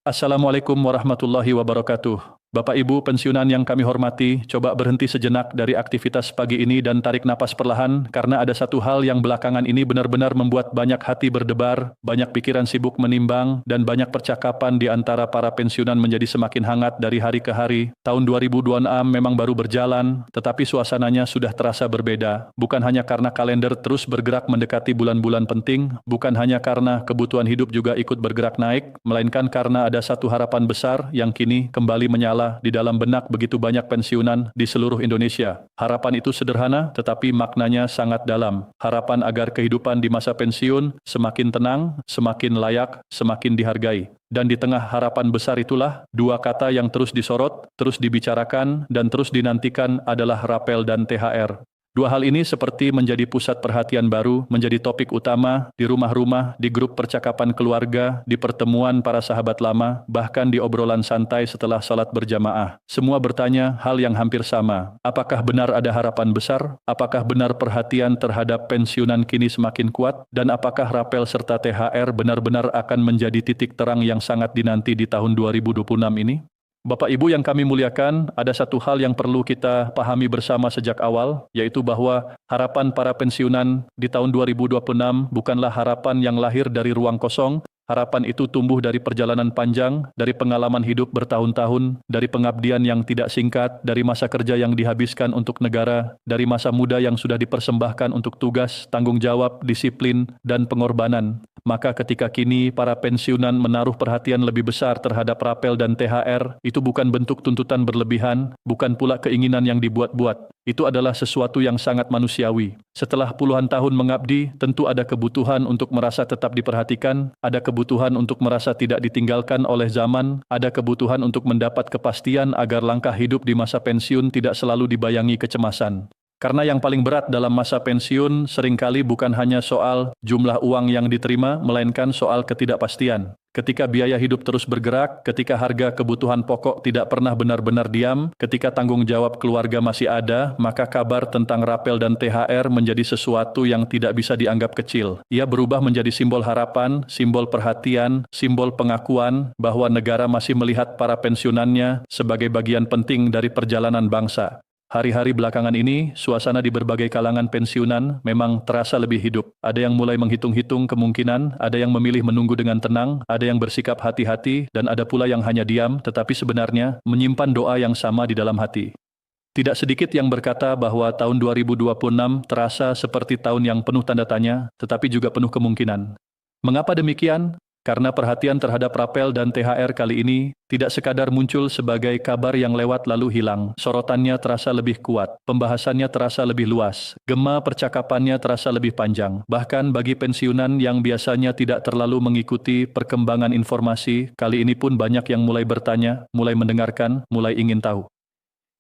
Assalamualaikum warahmatullahi wabarakatuh. Bapak Ibu pensiunan yang kami hormati, coba berhenti sejenak dari aktivitas pagi ini dan tarik napas perlahan karena ada satu hal yang belakangan ini benar-benar membuat banyak hati berdebar, banyak pikiran sibuk menimbang, dan banyak percakapan di antara para pensiunan menjadi semakin hangat dari hari ke hari. Tahun 2026 memang baru berjalan, tetapi suasananya sudah terasa berbeda. Bukan hanya karena kalender terus bergerak mendekati bulan-bulan penting, bukan hanya karena kebutuhan hidup juga ikut bergerak naik, melainkan karena ada satu harapan besar yang kini kembali menyala di dalam benak begitu banyak pensiunan di seluruh Indonesia. Harapan itu sederhana, tetapi maknanya sangat dalam. Harapan agar kehidupan di masa pensiun semakin tenang, semakin layak, semakin dihargai. Dan di tengah harapan besar itulah, dua kata yang terus disorot, terus dibicarakan, dan terus dinantikan adalah rapel dan THR. Dua hal ini seperti menjadi pusat perhatian baru, menjadi topik utama di rumah-rumah, di grup percakapan keluarga, di pertemuan para sahabat lama, bahkan di obrolan santai setelah salat berjamaah. Semua bertanya hal yang hampir sama. Apakah benar ada harapan besar? Apakah benar perhatian terhadap pensiunan kini semakin kuat? Dan apakah rapel serta THR benar-benar akan menjadi titik terang yang sangat dinanti di tahun 2026 ini? Bapak Ibu yang kami muliakan, ada satu hal yang perlu kita pahami bersama sejak awal, yaitu bahwa harapan para pensiunan di tahun 2026 bukanlah harapan yang lahir dari ruang kosong. Harapan itu tumbuh dari perjalanan panjang, dari pengalaman hidup bertahun-tahun, dari pengabdian yang tidak singkat, dari masa kerja yang dihabiskan untuk negara, dari masa muda yang sudah dipersembahkan untuk tugas, tanggung jawab, disiplin, dan pengorbanan. Maka ketika kini para pensiunan menaruh perhatian lebih besar terhadap rapel dan THR, itu bukan bentuk tuntutan berlebihan, bukan pula keinginan yang dibuat-buat. Itu adalah sesuatu yang sangat manusiawi. Setelah puluhan tahun mengabdi, tentu ada kebutuhan untuk merasa tetap diperhatikan, ada kebutuhan untuk merasa tidak ditinggalkan oleh zaman, ada kebutuhan untuk mendapat kepastian agar langkah hidup di masa pensiun tidak selalu dibayangi kecemasan. Karena yang paling berat dalam masa pensiun seringkali bukan hanya soal jumlah uang yang diterima, melainkan soal ketidakpastian. Ketika biaya hidup terus bergerak, ketika harga kebutuhan pokok tidak pernah benar-benar diam, ketika tanggung jawab keluarga masih ada, maka kabar tentang rapel dan THR menjadi sesuatu yang tidak bisa dianggap kecil. Ia berubah menjadi simbol harapan, simbol perhatian, simbol pengakuan bahwa negara masih melihat para pensiunannya sebagai bagian penting dari perjalanan bangsa. Hari-hari belakangan ini, suasana di berbagai kalangan pensiunan memang terasa lebih hidup. Ada yang mulai menghitung-hitung kemungkinan, ada yang memilih menunggu dengan tenang, ada yang bersikap hati-hati, dan ada pula yang hanya diam, tetapi sebenarnya menyimpan doa yang sama di dalam hati. Tidak sedikit yang berkata bahwa tahun 2026 terasa seperti tahun yang penuh tanda tanya, tetapi juga penuh kemungkinan. Mengapa demikian? Karena perhatian terhadap rapel dan THR kali ini tidak sekadar muncul sebagai kabar yang lewat lalu hilang. Sorotannya terasa lebih kuat, pembahasannya terasa lebih luas, gema percakapannya terasa lebih panjang. Bahkan bagi pensiunan yang biasanya tidak terlalu mengikuti perkembangan informasi, kali ini pun banyak yang mulai bertanya, mulai mendengarkan, mulai ingin tahu.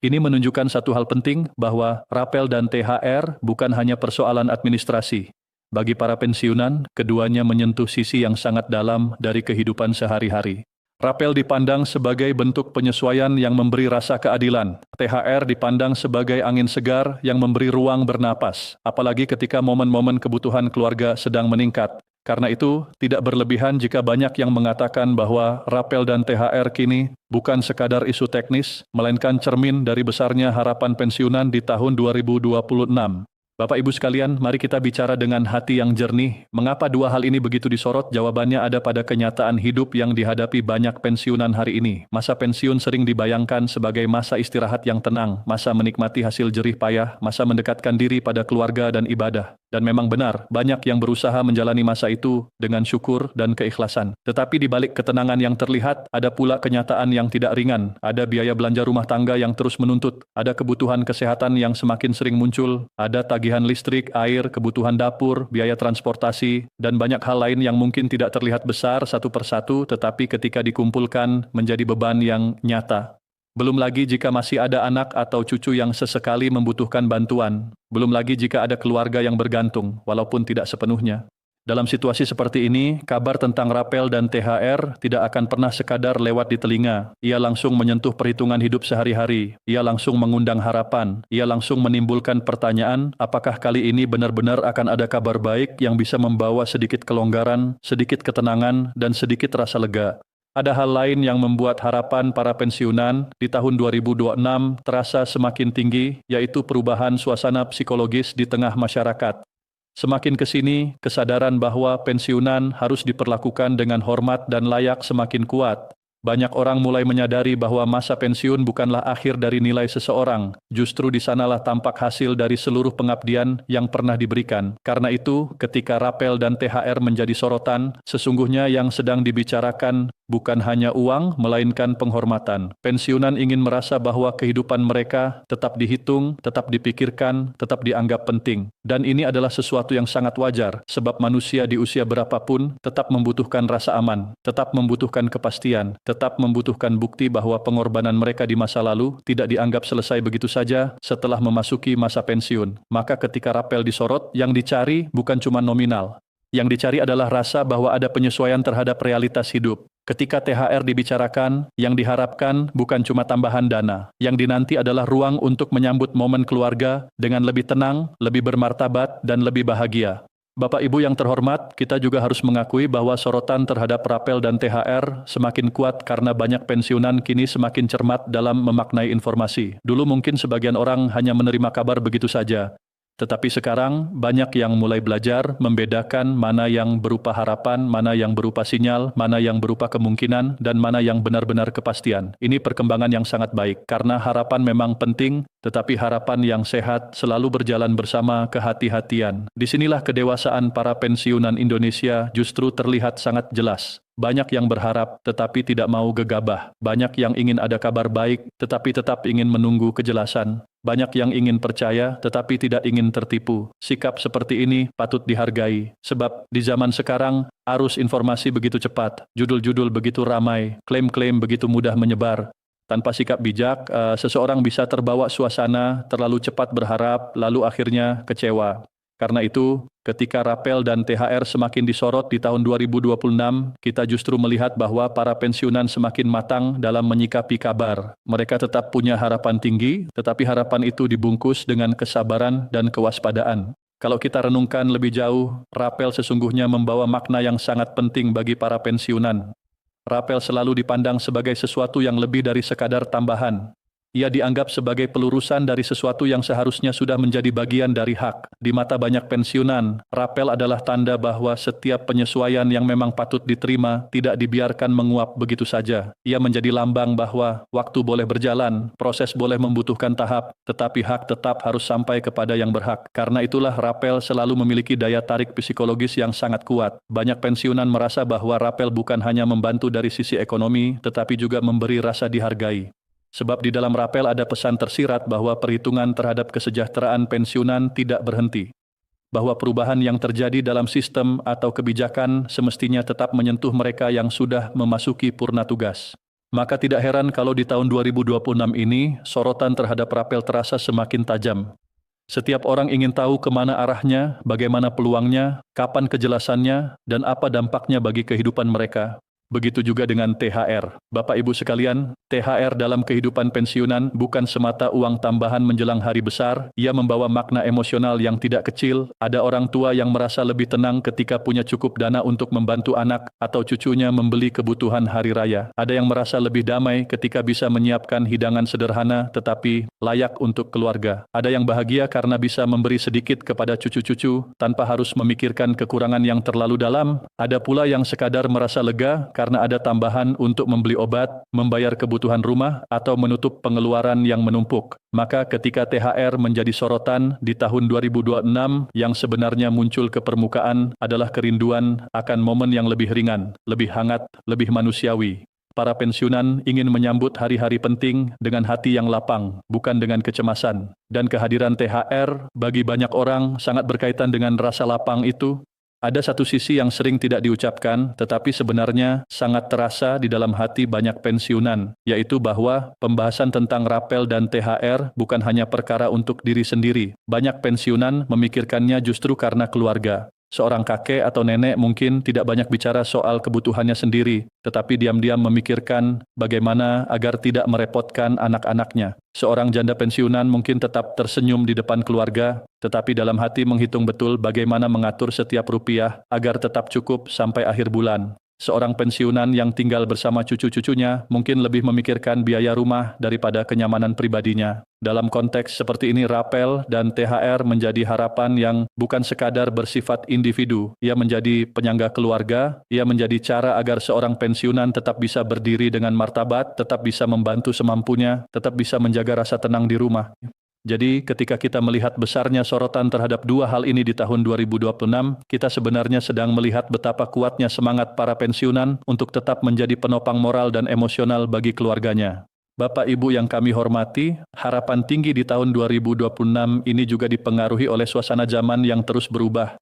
Ini menunjukkan satu hal penting bahwa rapel dan THR bukan hanya persoalan administrasi. Bagi para pensiunan, keduanya menyentuh sisi yang sangat dalam dari kehidupan sehari-hari. Rapel dipandang sebagai bentuk penyesuaian yang memberi rasa keadilan. THR dipandang sebagai angin segar yang memberi ruang bernapas, apalagi ketika momen-momen kebutuhan keluarga sedang meningkat. Karena itu, tidak berlebihan jika banyak yang mengatakan bahwa rapel dan THR kini bukan sekadar isu teknis, melainkan cermin dari besarnya harapan pensiunan di tahun 2026. Bapak Ibu sekalian, mari kita bicara dengan hati yang jernih. Mengapa dua hal ini begitu disorot? Jawabannya ada pada kenyataan hidup yang dihadapi banyak pensiunan hari ini. Masa pensiun sering dibayangkan sebagai masa istirahat yang tenang, masa menikmati hasil jerih payah, masa mendekatkan diri pada keluarga dan ibadah. Dan memang benar, banyak yang berusaha menjalani masa itu dengan syukur dan keikhlasan. Tetapi di balik ketenangan yang terlihat, ada pula kenyataan yang tidak ringan. Ada biaya belanja rumah tangga yang terus menuntut, ada kebutuhan kesehatan yang semakin sering muncul, ada tagihan listrik, air, kebutuhan dapur, biaya transportasi, dan banyak hal lain yang mungkin tidak terlihat besar satu persatu, tetapi ketika dikumpulkan menjadi beban yang nyata. Belum lagi jika masih ada anak atau cucu yang sesekali membutuhkan bantuan. Belum lagi jika ada keluarga yang bergantung, walaupun tidak sepenuhnya. Dalam situasi seperti ini, kabar tentang rapel dan THR tidak akan pernah sekadar lewat di telinga. Ia langsung menyentuh perhitungan hidup sehari-hari. Ia langsung mengundang harapan. Ia langsung menimbulkan pertanyaan, apakah kali ini benar-benar akan ada kabar baik yang bisa membawa sedikit kelonggaran, sedikit ketenangan, dan sedikit rasa lega. Ada hal lain yang membuat harapan para pensiunan di tahun 2026 terasa semakin tinggi, yaitu perubahan suasana psikologis di tengah masyarakat. Semakin ke sini, kesadaran bahwa pensiunan harus diperlakukan dengan hormat dan layak semakin kuat. Banyak orang mulai menyadari bahwa masa pensiun bukanlah akhir dari nilai seseorang, justru di sanalah tampak hasil dari seluruh pengabdian yang pernah diberikan. Karena itu, ketika rapel dan THR menjadi sorotan, sesungguhnya yang sedang dibicarakan bukan hanya uang, melainkan penghormatan. Pensiunan ingin merasa bahwa kehidupan mereka tetap dihitung, tetap dipikirkan, tetap dianggap penting. Dan ini adalah sesuatu yang sangat wajar, sebab manusia di usia berapapun tetap membutuhkan rasa aman, tetap membutuhkan kepastian, tetap membutuhkan bukti bahwa pengorbanan mereka di masa lalu tidak dianggap selesai begitu saja setelah memasuki masa pensiun. Maka ketika rapel disorot, yang dicari bukan cuma nominal. Yang dicari adalah rasa bahwa ada penyesuaian terhadap realitas hidup. Ketika THR dibicarakan, yang diharapkan bukan cuma tambahan dana. Yang dinanti adalah ruang untuk menyambut momen keluarga dengan lebih tenang, lebih bermartabat, dan lebih bahagia. Bapak Ibu yang terhormat, kita juga harus mengakui bahwa sorotan terhadap rapel dan THR semakin kuat karena banyak pensiunan kini semakin cermat dalam memaknai informasi. Dulu mungkin sebagian orang hanya menerima kabar begitu saja. Tetapi sekarang banyak yang mulai belajar membedakan mana yang berupa harapan, mana yang berupa sinyal, mana yang berupa kemungkinan, dan mana yang benar-benar kepastian. Ini perkembangan yang sangat baik, karena harapan memang penting, tetapi harapan yang sehat selalu berjalan bersama kehati-hatian. Disinilah kedewasaan para pensiunan Indonesia justru terlihat sangat jelas. Banyak yang berharap tetapi tidak mau gegabah. Banyak yang ingin ada kabar baik tetapi tetap ingin menunggu kejelasan. Banyak yang ingin percaya tetapi tidak ingin tertipu. Sikap seperti ini patut dihargai. Sebab di zaman sekarang arus informasi begitu cepat, judul-judul begitu ramai, klaim-klaim begitu mudah menyebar. Tanpa sikap bijak, seseorang bisa terbawa suasana, terlalu cepat berharap, lalu akhirnya kecewa. Karena itu, ketika rapel dan THR semakin disorot di tahun 2026, kita justru melihat bahwa para pensiunan semakin matang dalam menyikapi kabar. Mereka tetap punya harapan tinggi, tetapi harapan itu dibungkus dengan kesabaran dan kewaspadaan. Kalau kita renungkan lebih jauh, rapel sesungguhnya membawa makna yang sangat penting bagi para pensiunan. Rapel selalu dipandang sebagai sesuatu yang lebih dari sekadar tambahan. Ia dianggap sebagai pelurusan dari sesuatu yang seharusnya sudah menjadi bagian dari hak. Di mata banyak pensiunan, rapel adalah tanda bahwa setiap penyesuaian yang memang patut diterima tidak dibiarkan menguap begitu saja. Ia menjadi lambang bahwa waktu boleh berjalan, proses boleh membutuhkan tahap, tetapi hak tetap harus sampai kepada yang berhak. Karena itulah rapel selalu memiliki daya tarik psikologis yang sangat kuat. Banyak pensiunan merasa bahwa rapel bukan hanya membantu dari sisi ekonomi, tetapi juga memberi rasa dihargai. Sebab di dalam rapel ada pesan tersirat bahwa perhitungan terhadap kesejahteraan pensiunan tidak berhenti. Bahwa perubahan yang terjadi dalam sistem atau kebijakan semestinya tetap menyentuh mereka yang sudah memasuki purna tugas. Maka tidak heran kalau di tahun 2026 ini, sorotan terhadap rapel terasa semakin tajam. Setiap orang ingin tahu kemana arahnya, bagaimana peluangnya, kapan kejelasannya, dan apa dampaknya bagi kehidupan mereka. Begitu juga dengan THR. Bapak Ibu sekalian, THR dalam kehidupan pensiunan bukan semata uang tambahan menjelang hari besar, ia membawa makna emosional yang tidak kecil. Ada orang tua yang merasa lebih tenang ketika punya cukup dana untuk membantu anak atau cucunya membeli kebutuhan hari raya. Ada yang merasa lebih damai ketika bisa menyiapkan hidangan sederhana tetapi layak untuk keluarga. Ada yang bahagia karena bisa memberi sedikit kepada cucu-cucu tanpa harus memikirkan kekurangan yang terlalu dalam. Ada pula yang sekadar merasa lega karena ada tambahan untuk membeli obat, membayar kebutuhan rumah, atau menutup pengeluaran yang menumpuk. Maka ketika THR menjadi sorotan di tahun 2026, yang sebenarnya muncul ke permukaan adalah kerinduan akan momen yang lebih ringan, lebih hangat, lebih manusiawi. Para pensiunan ingin menyambut hari-hari penting dengan hati yang lapang, bukan dengan kecemasan. Dan kehadiran THR bagi banyak orang sangat berkaitan dengan rasa lapang itu. Ada satu sisi yang sering tidak diucapkan, tetapi sebenarnya sangat terasa di dalam hati banyak pensiunan, yaitu bahwa pembahasan tentang rapel dan THR bukan hanya perkara untuk diri sendiri. Banyak pensiunan memikirkannya justru karena keluarga. Seorang kakek atau nenek mungkin tidak banyak bicara soal kebutuhannya sendiri, tetapi diam-diam memikirkan bagaimana agar tidak merepotkan anak-anaknya. Seorang janda pensiunan mungkin tetap tersenyum di depan keluarga, tetapi dalam hati menghitung betul bagaimana mengatur setiap rupiah agar tetap cukup sampai akhir bulan. Seorang pensiunan yang tinggal bersama cucu-cucunya mungkin lebih memikirkan biaya rumah daripada kenyamanan pribadinya. Dalam konteks seperti ini, rapel dan THR menjadi harapan yang bukan sekadar bersifat individu. Ia menjadi penyangga keluarga, ia menjadi cara agar seorang pensiunan tetap bisa berdiri dengan martabat, tetap bisa membantu semampunya, tetap bisa menjaga rasa tenang di rumah. Jadi ketika kita melihat besarnya sorotan terhadap dua hal ini di tahun 2026, kita sebenarnya sedang melihat betapa kuatnya semangat para pensiunan untuk tetap menjadi penopang moral dan emosional bagi keluarganya. Bapak Ibu yang kami hormati, harapan tinggi di tahun 2026 ini juga dipengaruhi oleh suasana zaman yang terus berubah.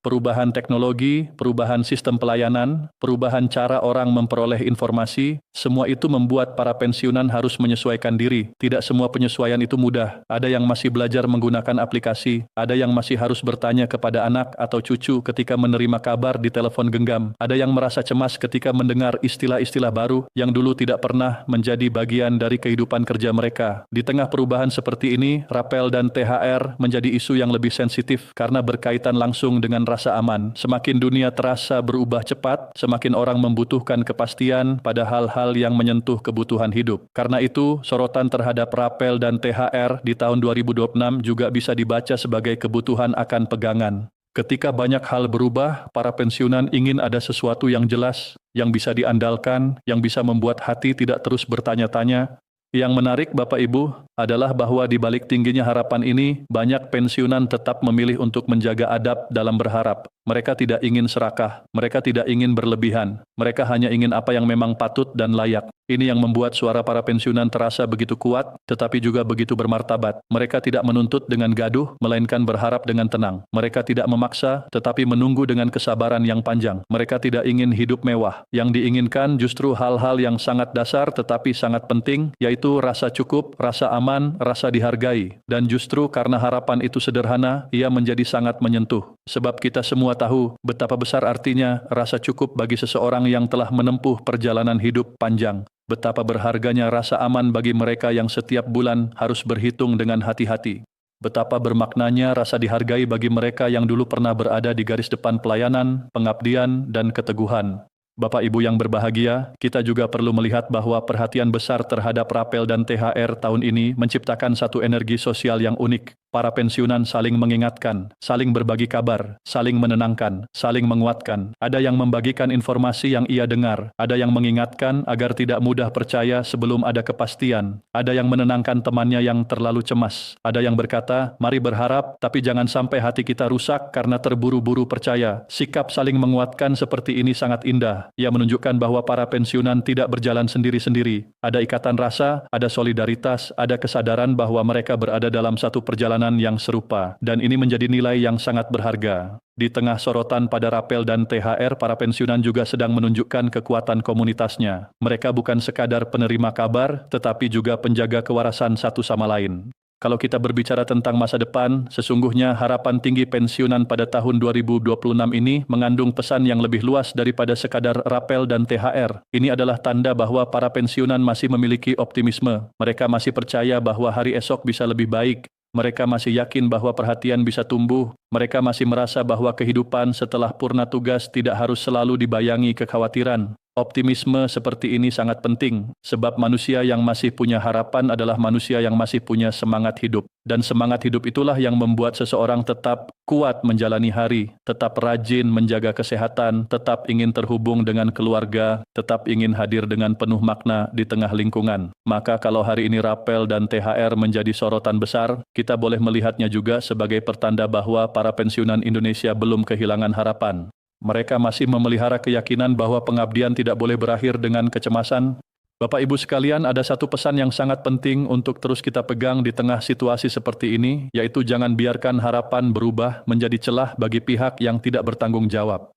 Perubahan teknologi, perubahan sistem pelayanan, perubahan cara orang memperoleh informasi, semua itu membuat para pensiunan harus menyesuaikan diri. Tidak semua penyesuaian itu mudah. Ada yang masih belajar menggunakan aplikasi, ada yang masih harus bertanya kepada anak atau cucu ketika menerima kabar di telepon genggam, ada yang merasa cemas ketika mendengar istilah-istilah baru yang dulu tidak pernah menjadi bagian dari kehidupan kerja mereka. Di tengah perubahan seperti ini, rapel dan THR menjadi isu yang lebih sensitif karena berkaitan langsung dengan rasa aman. Semakin dunia terasa berubah cepat, semakin orang membutuhkan kepastian pada hal-hal yang menyentuh kebutuhan hidup. Karena itu, sorotan terhadap rapel dan THR di tahun 2026 juga bisa dibaca sebagai kebutuhan akan pegangan. Ketika banyak hal berubah, para pensiunan ingin ada sesuatu yang jelas, yang bisa diandalkan, yang bisa membuat hati tidak terus bertanya-tanya. Yang menarik Bapak Ibu adalah bahwa di balik tingginya harapan ini, banyak pensiunan tetap memilih untuk menjaga adab dalam berharap. Mereka tidak ingin serakah, mereka tidak ingin berlebihan, mereka hanya ingin apa yang memang patut dan layak. Ini yang membuat suara para pensiunan terasa begitu kuat, tetapi juga begitu bermartabat. Mereka tidak menuntut dengan gaduh, melainkan berharap dengan tenang. Mereka tidak memaksa, tetapi menunggu dengan kesabaran yang panjang. Mereka tidak ingin hidup mewah. Yang diinginkan justru hal-hal yang sangat dasar tetapi sangat penting, yaitu rasa cukup, rasa aman, rasa dihargai. Dan justru karena harapan itu sederhana, ia menjadi sangat menyentuh. Sebab kita semua tahu betapa besar artinya rasa cukup bagi seseorang yang telah menempuh perjalanan hidup panjang. Betapa berharganya rasa aman bagi mereka yang setiap bulan harus berhitung dengan hati-hati. Betapa bermaknanya rasa dihargai bagi mereka yang dulu pernah berada di garis depan pelayanan, pengabdian, dan keteguhan. Bapak Ibu yang berbahagia, kita juga perlu melihat bahwa perhatian besar terhadap rapel dan THR tahun ini menciptakan satu energi sosial yang unik. Para pensiunan saling mengingatkan, saling berbagi kabar, saling menenangkan, saling menguatkan. Ada yang membagikan informasi yang ia dengar, ada yang mengingatkan agar tidak mudah percaya sebelum ada kepastian, ada yang menenangkan temannya yang terlalu cemas, ada yang berkata, mari berharap, tapi jangan sampai hati kita rusak karena terburu-buru percaya. Sikap saling menguatkan seperti ini sangat indah. Ia menunjukkan bahwa para pensiunan tidak berjalan sendiri-sendiri. Ada ikatan rasa, ada solidaritas, ada kesadaran bahwa mereka berada dalam satu perjalanan yang serupa, dan ini menjadi nilai yang sangat berharga. Di tengah sorotan pada rapel dan THR, para pensiunan juga sedang menunjukkan kekuatan komunitasnya. Mereka bukan sekadar penerima kabar, tetapi juga penjaga kewarasan satu sama lain. Kalau kita berbicara tentang masa depan, sesungguhnya harapan tinggi pensiunan pada tahun 2026 ini mengandung pesan yang lebih luas daripada sekadar rapel dan THR. Ini adalah tanda bahwa para pensiunan masih memiliki optimisme. Mereka masih percaya bahwa hari esok bisa lebih baik. Mereka masih yakin bahwa perhatian bisa tumbuh. Mereka masih merasa bahwa kehidupan setelah purna tugas tidak harus selalu dibayangi kekhawatiran. Optimisme seperti ini sangat penting, sebab manusia yang masih punya harapan adalah manusia yang masih punya semangat hidup. Dan semangat hidup itulah yang membuat seseorang tetap kuat menjalani hari, tetap rajin menjaga kesehatan, tetap ingin terhubung dengan keluarga, tetap ingin hadir dengan penuh makna di tengah lingkungan. Maka kalau hari ini rapel dan THR menjadi sorotan besar, kita boleh melihatnya juga sebagai pertanda bahwa para pensiunan Indonesia belum kehilangan harapan. Mereka masih memelihara keyakinan bahwa pengabdian tidak boleh berakhir dengan kecemasan. Bapak Ibu sekalian, ada satu pesan yang sangat penting untuk terus kita pegang di tengah situasi seperti ini, yaitu jangan biarkan harapan berubah menjadi celah bagi pihak yang tidak bertanggung jawab.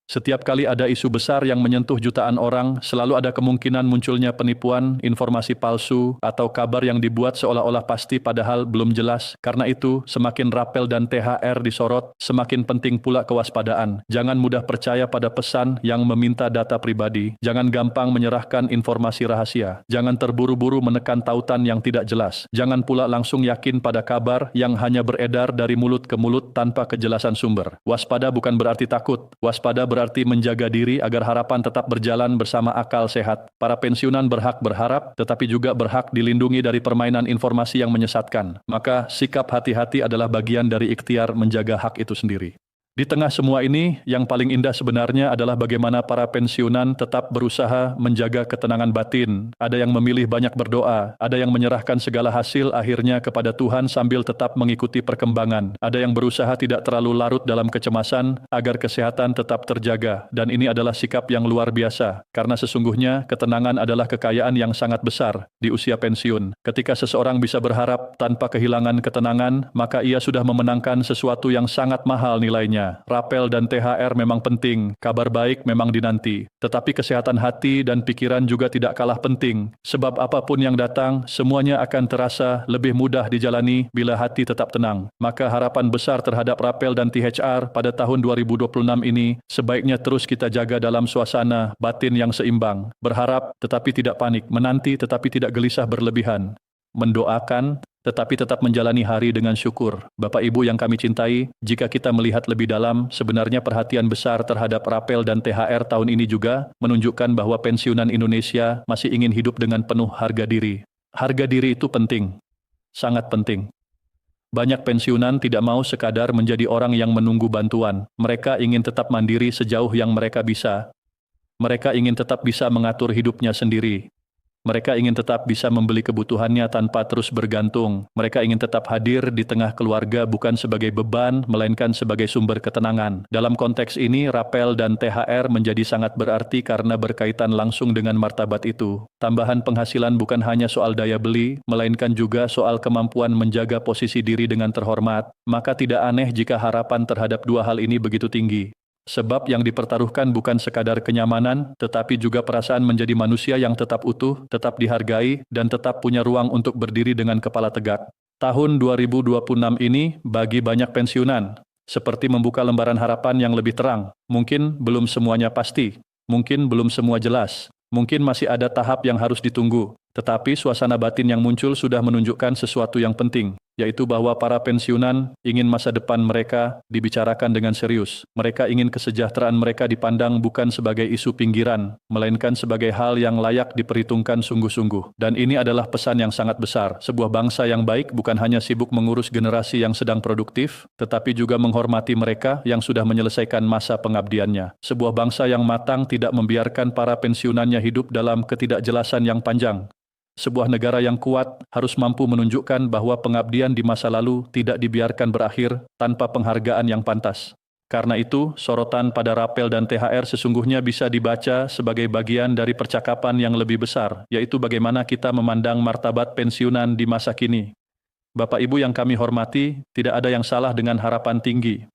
Setiap kali ada isu besar yang menyentuh jutaan orang, selalu ada kemungkinan munculnya penipuan, informasi palsu, atau kabar yang dibuat seolah-olah pasti padahal belum jelas. Karena itu, semakin rapel dan THR disorot, semakin penting pula kewaspadaan. Jangan mudah percaya pada pesan yang meminta data pribadi. Jangan gampang menyerahkan informasi rahasia. Jangan terburu-buru menekan tautan yang tidak jelas. Jangan pula langsung yakin pada kabar yang hanya beredar dari mulut ke mulut tanpa kejelasan sumber. Waspada bukan berarti takut. Waspada berarti menjaga diri agar harapan tetap berjalan bersama akal sehat. Para pensiunan berhak berharap, tetapi juga berhak dilindungi dari permainan informasi yang menyesatkan. Maka sikap hati-hati adalah bagian dari ikhtiar menjaga hak itu sendiri. Di tengah semua ini, yang paling indah sebenarnya adalah bagaimana para pensiunan tetap berusaha menjaga ketenangan batin. Ada yang memilih banyak berdoa, ada yang menyerahkan segala hasil akhirnya kepada Tuhan sambil tetap mengikuti perkembangan. Ada yang berusaha tidak terlalu larut dalam kecemasan agar kesehatan tetap terjaga. Dan ini adalah sikap yang luar biasa, karena sesungguhnya ketenangan adalah kekayaan yang sangat besar di usia pensiun. Ketika seseorang bisa berharap tanpa kehilangan ketenangan, maka ia sudah memenangkan sesuatu yang sangat mahal nilainya. Rapel dan THR memang penting, kabar baik memang dinanti. Tetapi kesehatan hati dan pikiran juga tidak kalah penting. Sebab apapun yang datang, semuanya akan terasa lebih mudah dijalani bila hati tetap tenang. Maka harapan besar terhadap Rapel dan THR pada tahun 2026 ini sebaiknya terus kita jaga dalam suasana batin yang seimbang. Berharap tetapi tidak panik, menanti tetapi tidak gelisah berlebihan. Mendoakan tetapi tetap menjalani hari dengan syukur. Bapak Ibu yang kami cintai, jika kita melihat lebih dalam, sebenarnya perhatian besar terhadap Rapel dan THR tahun ini juga menunjukkan bahwa pensiunan Indonesia masih ingin hidup dengan penuh harga diri. Harga diri itu penting, sangat penting. Banyak pensiunan tidak mau sekadar menjadi orang yang menunggu bantuan. Mereka ingin tetap mandiri sejauh yang mereka bisa. Mereka ingin tetap bisa mengatur hidupnya sendiri. Mereka ingin tetap bisa membeli kebutuhannya tanpa terus bergantung. Mereka ingin tetap hadir di tengah keluarga bukan sebagai beban, melainkan sebagai sumber ketenangan. Dalam konteks ini, Rapel dan THR menjadi sangat berarti karena berkaitan langsung dengan martabat itu. Tambahan penghasilan bukan hanya soal daya beli, melainkan juga soal kemampuan menjaga posisi diri dengan terhormat. Maka tidak aneh jika harapan terhadap dua hal ini begitu tinggi. Sebab yang dipertaruhkan bukan sekadar kenyamanan, tetapi juga perasaan menjadi manusia yang tetap utuh, tetap dihargai, dan tetap punya ruang untuk berdiri dengan kepala tegak. Tahun 2026 ini bagi banyak pensiunan, seperti membuka lembaran harapan yang lebih terang. Mungkin belum semuanya pasti, mungkin belum semua jelas, mungkin masih ada tahap yang harus ditunggu. Tetapi suasana batin yang muncul sudah menunjukkan sesuatu yang penting, yaitu bahwa para pensiunan ingin masa depan mereka dibicarakan dengan serius. Mereka ingin kesejahteraan mereka dipandang bukan sebagai isu pinggiran, melainkan sebagai hal yang layak diperhitungkan sungguh-sungguh. Dan ini adalah pesan yang sangat besar. Sebuah bangsa yang baik bukan hanya sibuk mengurus generasi yang sedang produktif, tetapi juga menghormati mereka yang sudah menyelesaikan masa pengabdiannya. Sebuah bangsa yang matang tidak membiarkan para pensiunannya hidup dalam ketidakjelasan yang panjang. Sebuah negara yang kuat harus mampu menunjukkan bahwa pengabdian di masa lalu tidak dibiarkan berakhir tanpa penghargaan yang pantas. Karena itu, sorotan pada Rapel dan THR sesungguhnya bisa dibaca sebagai bagian dari percakapan yang lebih besar, yaitu bagaimana kita memandang martabat pensiunan di masa kini. Bapak Ibu yang kami hormati, tidak ada yang salah dengan harapan tinggi.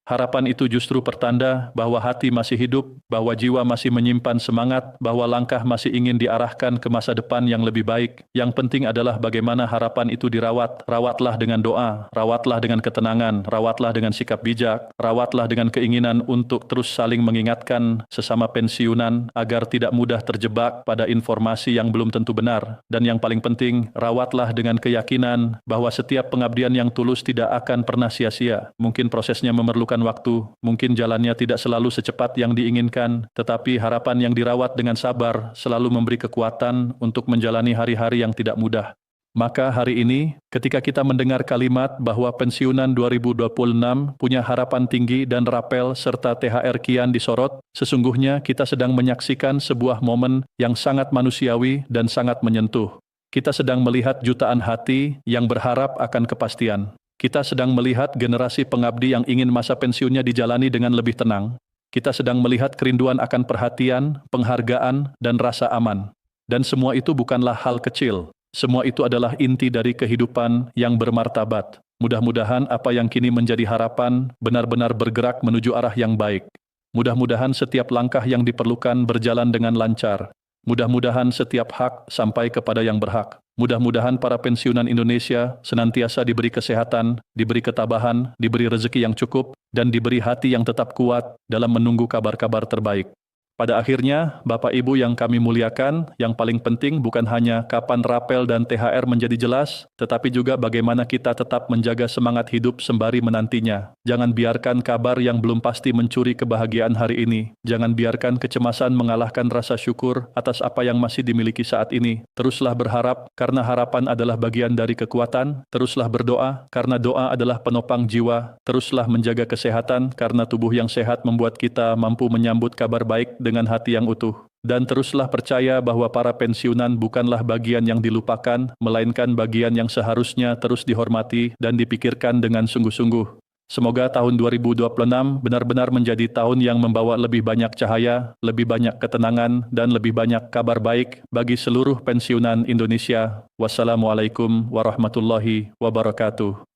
Harapan itu justru pertanda bahwa hati masih hidup, bahwa jiwa masih menyimpan semangat, bahwa langkah masih ingin diarahkan ke masa depan yang lebih baik. Yang penting adalah bagaimana harapan itu dirawat. Rawatlah dengan doa, rawatlah dengan ketenangan, rawatlah dengan sikap bijak, rawatlah dengan keinginan untuk terus saling mengingatkan sesama pensiunan agar tidak mudah terjebak pada informasi yang belum tentu benar. Dan yang paling penting, rawatlah dengan keyakinan bahwa setiap pengabdian yang tulus tidak akan pernah sia-sia. Mungkin prosesnya memerlukan waktu, mungkin jalannya tidak selalu secepat yang diinginkan, tetapi harapan yang dirawat dengan sabar selalu memberi kekuatan untuk menjalani hari-hari yang tidak mudah. Maka hari ini, ketika kita mendengar kalimat bahwa pensiunan 2026 punya harapan tinggi dan Rapel serta THR kian disorot, sesungguhnya kita sedang menyaksikan sebuah momen yang sangat manusiawi dan sangat menyentuh. Kita sedang melihat jutaan hati yang berharap akan kepastian. Kita sedang melihat generasi pengabdi yang ingin masa pensiunnya dijalani dengan lebih tenang. Kita sedang melihat kerinduan akan perhatian, penghargaan, dan rasa aman. Dan semua itu bukanlah hal kecil. Semua itu adalah inti dari kehidupan yang bermartabat. Mudah-mudahan apa yang kini menjadi harapan benar-benar bergerak menuju arah yang baik. Mudah-mudahan setiap langkah yang diperlukan berjalan dengan lancar. Mudah-mudahan setiap hak sampai kepada yang berhak. Mudah-mudahan para pensiunan Indonesia senantiasa diberi kesehatan, diberi ketabahan, diberi rezeki yang cukup, dan diberi hati yang tetap kuat dalam menunggu kabar-kabar terbaik. Pada akhirnya, Bapak Ibu yang kami muliakan, yang paling penting bukan hanya kapan rapel dan THR menjadi jelas, tetapi juga bagaimana kita tetap menjaga semangat hidup sembari menantinya. Jangan biarkan kabar yang belum pasti mencuri kebahagiaan hari ini. Jangan biarkan kecemasan mengalahkan rasa syukur atas apa yang masih dimiliki saat ini. Teruslah berharap, karena harapan adalah bagian dari kekuatan. Teruslah berdoa, karena doa adalah penopang jiwa. Teruslah menjaga kesehatan, karena tubuh yang sehat membuat kita mampu menyambut kabar baik dengan hati yang utuh. Dan teruslah percaya bahwa para pensiunan bukanlah bagian yang dilupakan, melainkan bagian yang seharusnya terus dihormati dan dipikirkan dengan sungguh-sungguh. Semoga tahun 2026 benar-benar menjadi tahun yang membawa lebih banyak cahaya, lebih banyak ketenangan, dan lebih banyak kabar baik bagi seluruh pensiunan Indonesia. Wassalamualaikum warahmatullahi wabarakatuh.